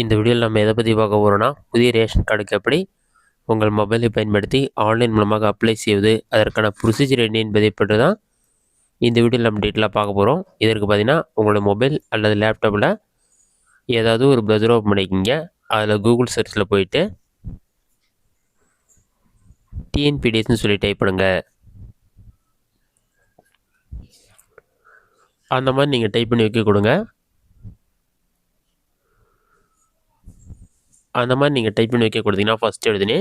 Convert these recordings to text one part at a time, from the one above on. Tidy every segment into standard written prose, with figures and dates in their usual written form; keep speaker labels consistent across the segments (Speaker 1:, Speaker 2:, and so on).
Speaker 1: இந்த வீடியோவில் நம்ம எதை பற்றி பார்க்க போகிறோம்னா, புதிய ரேஷன் கார்டுக்கு எப்படி உங்கள் மொபைலை பயன்படுத்தி ஆன்லைன் மூலமாக அப்ளை செய்வது, அதற்கான ப்ரொசீஜர் என்ன என்பதை பற்றி தான் இந்த வீடியோவில் நம்ம டீட்டெயிலாக பார்க்க போகிறோம். இதற்கு பார்த்தீங்கன்னா, உங்களோட மொபைல் அல்லது லேப்டாப்பில் ஏதாவது ஒரு ப்ரௌசர் ஓப்பன் பண்ணிக்கிங்க. அதில் கூகுள் சர்ச்சில் போயிட்டு டிஎன்பிடிஎஸ்ன்னு சொல்லி டைப் பண்ணுங்க. அந்த மாதிரி நீங்கள் டைப் பண்ணி வைக்க கொடுங்க. அந்த மாதிரி நீங்கள் டைப் பண்ணி வைக்க கொடுத்தீங்கன்னா ஃபஸ்ட்டு எழுதுனே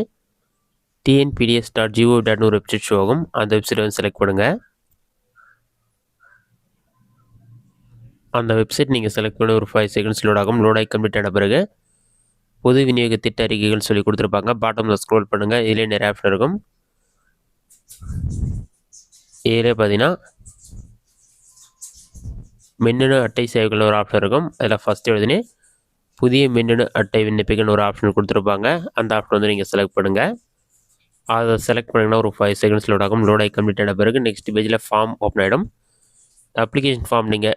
Speaker 1: tnpds.gov.in ஒரு வெப்சைட் ஷோ ஆகும். அந்த வெப்சைட்டை வந்து செலக்ட் பண்ணுங்கள். அந்த வெப்சைட் நீங்கள் செலக்ட் பண்ண ஒரு 5 செகண்ட்ஸ் லோட் ஆகும். லோட் ஆகி கம்ப்ளீட் ஆன பிறகு பொது விநியோக திட்ட அறிக்கைகள் சொல்லி கொடுத்துருப்பாங்க. பாட்டமில் ஸ்க்ரோல் பண்ணுங்கள். இதிலே நிறைய ஆப்ஷன் இருக்கும். இதிலே பார்த்தீங்கன்னா மின்னணு அட்டை சேவைகள் ஒரு ஆப்ஷன் இருக்கும். அதில் ஃபஸ்ட்டு எழுதுனே புதிய மின்னணு அட்டை விண்ணப்பிக்கன்னு ஒரு ஆப்ஷன் கொடுத்துருப்பாங்க. அந்த ஆப்ஷன் வந்து நீங்கள் செலக்ட் பண்ணுங்கள். அதை செலக்ட் பண்ணிங்கன்னா ஒரு 5 செகண்ட்ஸ் லோட் ஆகும். லோட் ஆகி கம்ப்ளீட் ஆன பிறகு நெக்ஸ்ட் பேஜில் ஃபார்ம் ஓப்பன் ஆகிடும். அப்ளிகேஷன் ஃபார்ம் நீங்கள்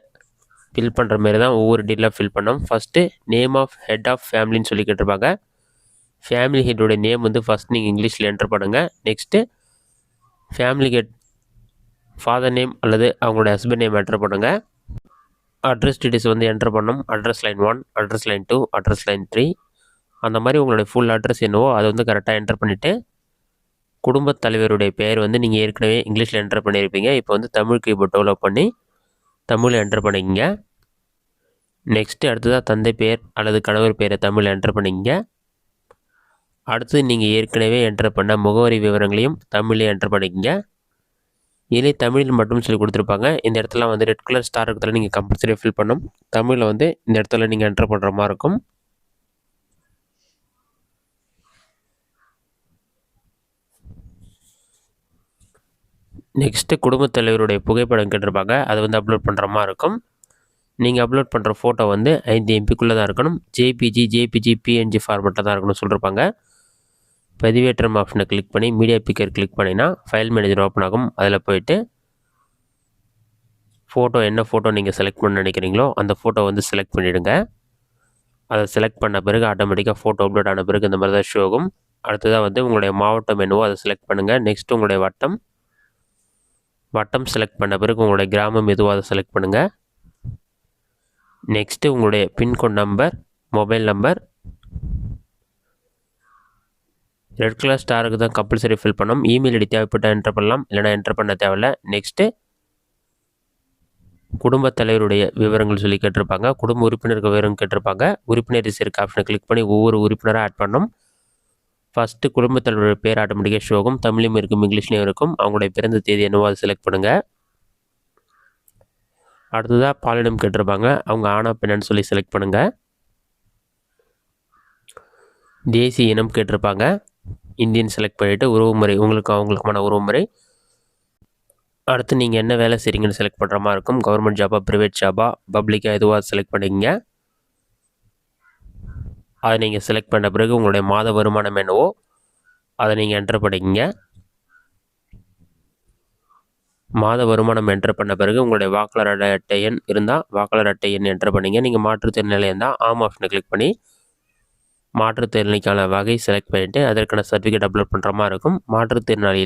Speaker 1: ஃபில் பண்ணுற மாதிரி தான் ஒவ்வொரு டீட்டெயிலாக ஃபில் பண்ணோம். First name of head of ஃபேமிலின்னு சொல்லி கேட்டிருப்பாங்க. ஃபேமிலி ஹெட்டோடைய நேம் வந்து ஃபஸ்ட் நீங்கள் இங்கிலீஷில் என்டர் பண்ணுங்கள். Next family head father name அல்லது அவங்களோட ஹஸ்பண்ட் நேம் என்டர் பண்ணுங்கள். அட்ரஸ் டீட்டெயில்ஸ் வந்து என்டர் பண்ணணும். Address line 1, address line 2, address line 3 அந்த மாதிரி உங்களுடைய ஃபுல் அட்ரஸ் என்னவோ அதை வந்து கரெக்டாக என்டர் பண்ணிவிட்டு குடும்பத் தலைவருடைய பெயர் வந்து நீங்கள் ஏற்கனவே இங்கிலீஷில் என்டர் பண்ணியிருப்பீங்க. இப்போ வந்து தமிழ் கீபோர்ட் டெவலப் பண்ணி தமிழில் என்டர் பண்ணிக்கிங்க. நெக்ஸ்ட்டு அடுத்ததாக தந்தை பெயர் அல்லது கணவர் பெயரை தமிழில் என்டர் பண்ணிக்கிங்க. அடுத்து நீங்கள் ஏற்கனவே என்டர் பண்ண முகவரி விவரங்களையும் தமிழில் என்டர் பண்ணிக்கிங்க. இதிலே தமிழில் மட்டும் சொல்லி கொடுத்துருப்பாங்க. இந்த இடத்துல வந்து ரெட் கலர் ஸ்டார் இருக்கிறதுல நீங்கள் கம்பல்சரி ஃபில் பண்ணணும். தமிழில் வந்து இந்த இடத்துல நீங்கள் என்டர் பண்ணுற மாதிரி இருக்கும். நெக்ஸ்ட்டு குடும்பத் தலைவருடைய புகைப்படம் கேட்டிருப்பாங்க. அதை வந்து அப்லோட் பண்ணுற மாதிரி இருக்கும். நீங்கள் அப்லோட் பண்ணுற ஃபோட்டோ வந்து 5 MBக்குள்ளே தான் இருக்கணும். ஜேபிஜி பிஎன்ஜி ஃபார்மெட்டில் தான் இருக்கணும்னு சொல்லியிருப்பாங்க. பதிவேற்றம் ஆப்ஷனை கிளிக் பண்ணி மீடியா பிக்கர் கிளிக் பண்ணிங்கன்னா ஃபைல் மேனேஜர் ஓப்பன் ஆகும். அதில் போய்ட்டு ஃபோட்டோ என்ன ஃபோட்டோ நீங்கள் செலக்ட் பண்ண நினைக்கிறீங்களோ அந்த ஃபோட்டோ வந்து செலக்ட் பண்ணிவிடுங்க. அதை செலக்ட் பண்ண பிறகு ஆட்டோமேட்டிக்காக ஃபோட்டோ அப்லோட் ஆன பிறகு இந்த மாதிரி தான் ஷோ ஆகும். அடுத்ததாக வந்து உங்களுடைய மாவட்டம் என்னவோ அதை செலக்ட் பண்ணுங்கள். நெக்ஸ்ட்டு உங்களுடைய வட்டம் செலக்ட் பண்ண பிறகு உங்களுடைய கிராமம் எதுவோ அதை செலக்ட் பண்ணுங்கள். நெக்ஸ்ட்டு உங்களுடைய pincode number, mobile number red colour ஸ்டாருக்கு தான் கம்பல்சரி ஃபில் பண்ணணும். இமெயில் ஐடி தேவைப்பட்டால் என்டர் பண்ணலாம், இல்லைனா என்டர் பண்ண தேவையில்லை. நெக்ஸ்ட்டு குடும்பத் தலைவருடைய விவரங்கள் சொல்லி கேட்டிருப்பாங்க. குடும்ப உறுப்பினருக்கு விவரம் கேட்டிருப்பாங்க. உறுப்பினர் சேர்க்க ஆப்ஷனை கிளிக் பண்ணி ஒவ்வொரு உறுப்பினராக ஆட் பண்ணணும். ஃபஸ்ட்டு குடும்பத் தலைவருடைய பேர் ஆட்டோமேட்டிக்காக ஷோ ஆகும். தமிழ்லையும் இருக்கும், இங்கிலீஷ்லேயும் இருக்கும். அவங்களுடைய பிறந்த தேதி என்னவோ அதை செலக்ட் பண்ணுங்கள். அடுத்ததாக பாலினம் கேட்டிருப்பாங்க. அவங்க ஆனா பெண்ணான்னு சொல்லி செலக்ட் பண்ணுங்கள். தேசிய இனம் கேட்டிருப்பாங்க. இந்தியன் செலக்ட் பண்ணிவிட்டு உறவுமுறை அவங்களுக்குமான உறவுமுறை. அடுத்து நீங்கள் என்ன வேலை செய்கிறீங்கன்னு செலக்ட் பண்ணுற மாதிரி இருக்கும். கவர்மெண்ட் ஜாபா, ப்ரைவேட் ஜாபா, பப்ளிக்காக எதுவாக செலக்ட் பண்ணிக்கங்க. அதை நீங்கள் செலக்ட் பண்ண பிறகு உங்களுடைய மாத வருமானம் என்னவோ அதை நீங்கள் என்டர் பண்ணிக்கங்க. மாத வருமானம் என்டர் பண்ண பிறகு உங்களுடைய வாக்காளர் அட்டை எண் இருந்தால் வாக்காளர் அட்டை எண் என்டர் பண்ணிங்க. நீங்கள் மாற்றுத்திறனாளி இருந்தால் ஆம் ஆப்ஷனை கிளிக் பண்ணி மாற்றுத்திறனாளிக்கான வகை செலக்ட் பண்ணிவிட்டு அதற்கான சர்டிஃபிகேட் அப்லோட் பண்ணுற மாதிரி இருக்கும். மாற்றுத்திறனாளி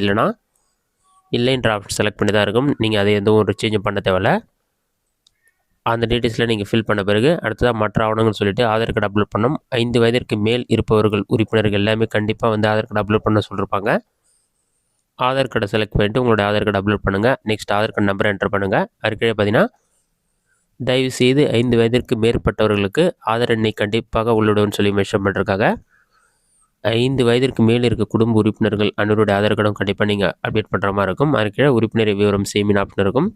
Speaker 1: இல்லைன்ற ஆப்ஷன் செலக்ட் பண்ணி தான் இருக்கும். நீங்கள் அதை எதுவும் ஒரு சேஞ்ச் பண்ண தேவையில்ல. அந்த டீட்டெயில்ஸில் நீங்கள் ஃபில் பண்ண பிறகு அடுத்ததாக மற்ற ஆவணங்கள் சொல்லிவிட்டு ஆதார் கார்டு அப்லோட் பண்ணணும். 5 வயதிற்கு மேல் இருப்பவர்கள் உறுப்பினர்கள் எல்லாமே கண்டிப்பாக வந்து ஆதார் கார்டு அப்லோட் பண்ண சொல்லியிருப்பாங்க. ஆதார் கார்டை செலக்ட் பண்ணிவிட்டு உங்களோட ஆதார் கார்டு அப்லோட் பண்ணுங்கள். நெக்ஸ்ட் ஆதார் கார்டு நம்பரை என்டர் பண்ணுங்கள். அதுக்கே பார்த்தீங்கன்னா தயவுசெய்து 5 வயதிற்கு மேற்பட்டவர்களுக்கு ஆதார் எண்ணை கண்டிப்பாக உள்ளுடன் சொல்லி மென்ஷன் பண்ணிருக்காங்க. 5 வயதிற்கு மேல் இருக்க குடும்ப உறுப்பினர்கள் அனைவருடைய ஆதார் கார்டும் கண்டிப்பாக நீங்கள் அப்டேட் பண்ணுற மாதிரி இருக்கும். அதுக்கே உறுப்பினர் விவரம் சேமின் ஆப்ஷன் இருக்கும்.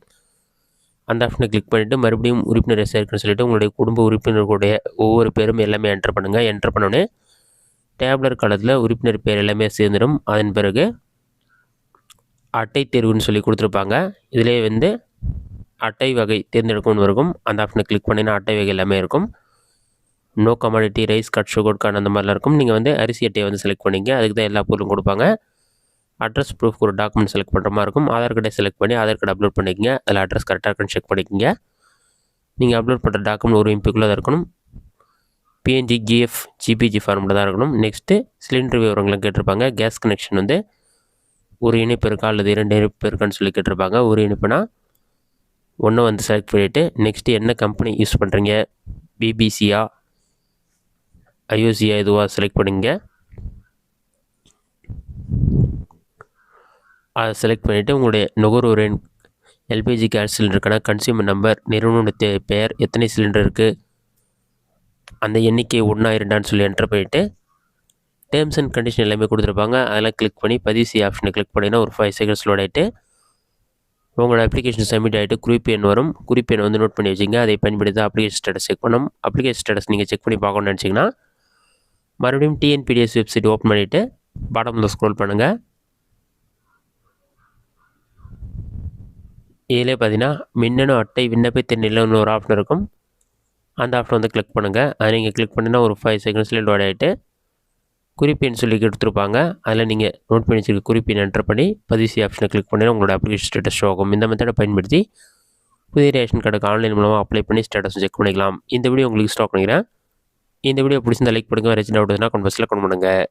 Speaker 1: அந்த ஆப்ஷனை கிளிக் பண்ணிவிட்டு மறுபடியும் உறுப்பினரை சேர்க்கணும்னு சொல்லிவிட்டு உங்களுடைய குடும்ப உறுப்பினர்களுடைய ஒவ்வொரு பேரும் எல்லாமே என்டர் பண்ணுங்கள். என்டர் பண்ணோடனே டேப்லர் காலத்தில் உறுப்பினர் பேர் எல்லாமே சேர்ந்துடும். அதன் பிறகு அட்டை தேர்வுன்னு சொல்லி கொடுத்துருப்பாங்க. இதிலே வந்து அட்டை வகை தேர்ந்தெடுக்கணும்னு இருக்கும். அந்த ஆப்ஷனை கிளிக் பண்ணினா அட்டை வகை எல்லாமே இருக்கும். No commodity, rice, cut, sugar corn அந்த மாதிரிலாம் இருக்கும். நீங்கள் வந்து அரிசி அட்டையை வந்து செலக்ட் பண்ணிங்க. அதுக்கு தான் எல்லா பொருளும் கொடுப்பாங்க. அட்ரஸ் ப்ரூஃப் ஒரு டாக்குமெண்ட் செலக்ட் பண்ணுற மாதிரி இருக்கும். ஆதார் கார்டை செலக்ட் பண்ணி ஆதார் கார்டு அப்லோட் பண்ணிக்கங்க. அதில் அட்ரஸ் கரெக்டாக இருக்குன்னு செக் பண்ணிக்கங்க. நீங்கள் அப்லோட் பண்ணுற டாக்குமெண்ட் ஒரு MBக்குள்ளே தான் இருக்கணும். பிஎன்ஜி, ஜிஎஃப், ஜிபிஜி ஃபார்மெட்டில் தான் இருக்கணும். நெக்ஸ்ட்டு சிலிண்டர் விவரங்களும் கேட்டிருப்பாங்க. கேஸ் கனெக்ஷன் வந்து ஒரு இணைப்பு இருக்கா அல்லது 2 இணைப்பு இருக்கான்னு சொல்லி கேட்டிருப்பாங்க. ஒரு இணைப்புனா ஒன்று வந்து செலக்ட் பண்ணிவிட்டு நெக்ஸ்ட்டு என்ன கம்பெனி யூஸ் பண்ணுறீங்க, பிபிசியா, ஐஓசியா இதுவாக செலக்ட் பண்ணிங்க. அதை செலக்ட் பண்ணிவிட்டு உங்களுடைய நுகர்வோர் எண், எல்பிஜி கேஸ் சிலிண்டருக்கான கன்சியூமர் நம்பர், நிறுவனத்துடைய பெயர், எத்தனை சிலிண்டர் இருக்குது, அந்த எண்ணிக்கை 1 2 சொல்லி என்டர் பண்ணிவிட்டு டேர்ம்ஸ் அண்ட் கண்டிஷன் எல்லாமே கொடுத்துருப்பாங்க. அதெல்லாம் கிளிக் பண்ணி பதிவு செய்ய ஆப்ஷனை கிளிக் பண்ணிங்கன்னா ஒரு 5 செகண்ட்ஸ் லோட் ஆகிட்டு உங்களோட அப்ளிகேஷன் சப்மிட் ஆகிட்டு குறிப்பு எண் வரும். குறிப்பு எண் வந்து நோட் பண்ணி வச்சுங்க. அதை பயன்படுத்தி அப்ளிகேஷன் ஸ்டேட்டஸ் செக் பண்ணணும். அப்ளிகேஷன் ஸ்டேட்டஸ் நீங்கள் செக் பண்ணி பார்க்கணும்னு நினச்சிங்கன்னா மறுபடியும் டிஎன்பிடிஎஸ் வெப்சைட் ஓப்பன் பண்ணிவிட்டு பாட்டமில் ஸ்க்ரோல் பண்ணுங்கள். இதிலே பார்த்தீங்கன்னா மின்னணு அட்டை விண்ணப்பத்தின் நிலைன்னு ஒரு ஆப்ஷன் இருக்கும். அந்த ஆப்ஷன் வந்து கிளிக் பண்ணுங்கள். அதை நீங்கள் கிளிக் பண்ணினா ஒரு 5 செகண்ட்ஸ்லேயே லோட் ஆகிட்டு குறிப்பெண் சொல்லி கொடுத்துருப்பாங்க. அதில் நீங்கள் நோட் பண்ணி வச்சுருக்க குறிப்பெண் என்டர் பண்ணி பதிவு செய்ய ஆப்ஷனை கிளிக் பண்ணி உங்களோட அப்ளிகேஷன் ஸ்டேட்டஸ் ஷோ ஆகும். இந்த மெத்தடை பயன்படுத்தி புதிய ரேஷன் கார்டுக்கு ஆன்லைன் மூலமாக அப்ளை பண்ணி ஸ்டேட்டஸ் செக் பண்ணிக்கலாம். இந்த வீடியோ உங்களுக்கு ஸ்டாக் பண்ணிக்கிறேன். இந்த வீடியோ பிடிச்சிருந்தா லைக் பண்ணுங்கள். வேறு டவுட் இருந்தால் கமெண்ட் பாக்ஸில் கமெண்ட் பண்ணுங்கள்.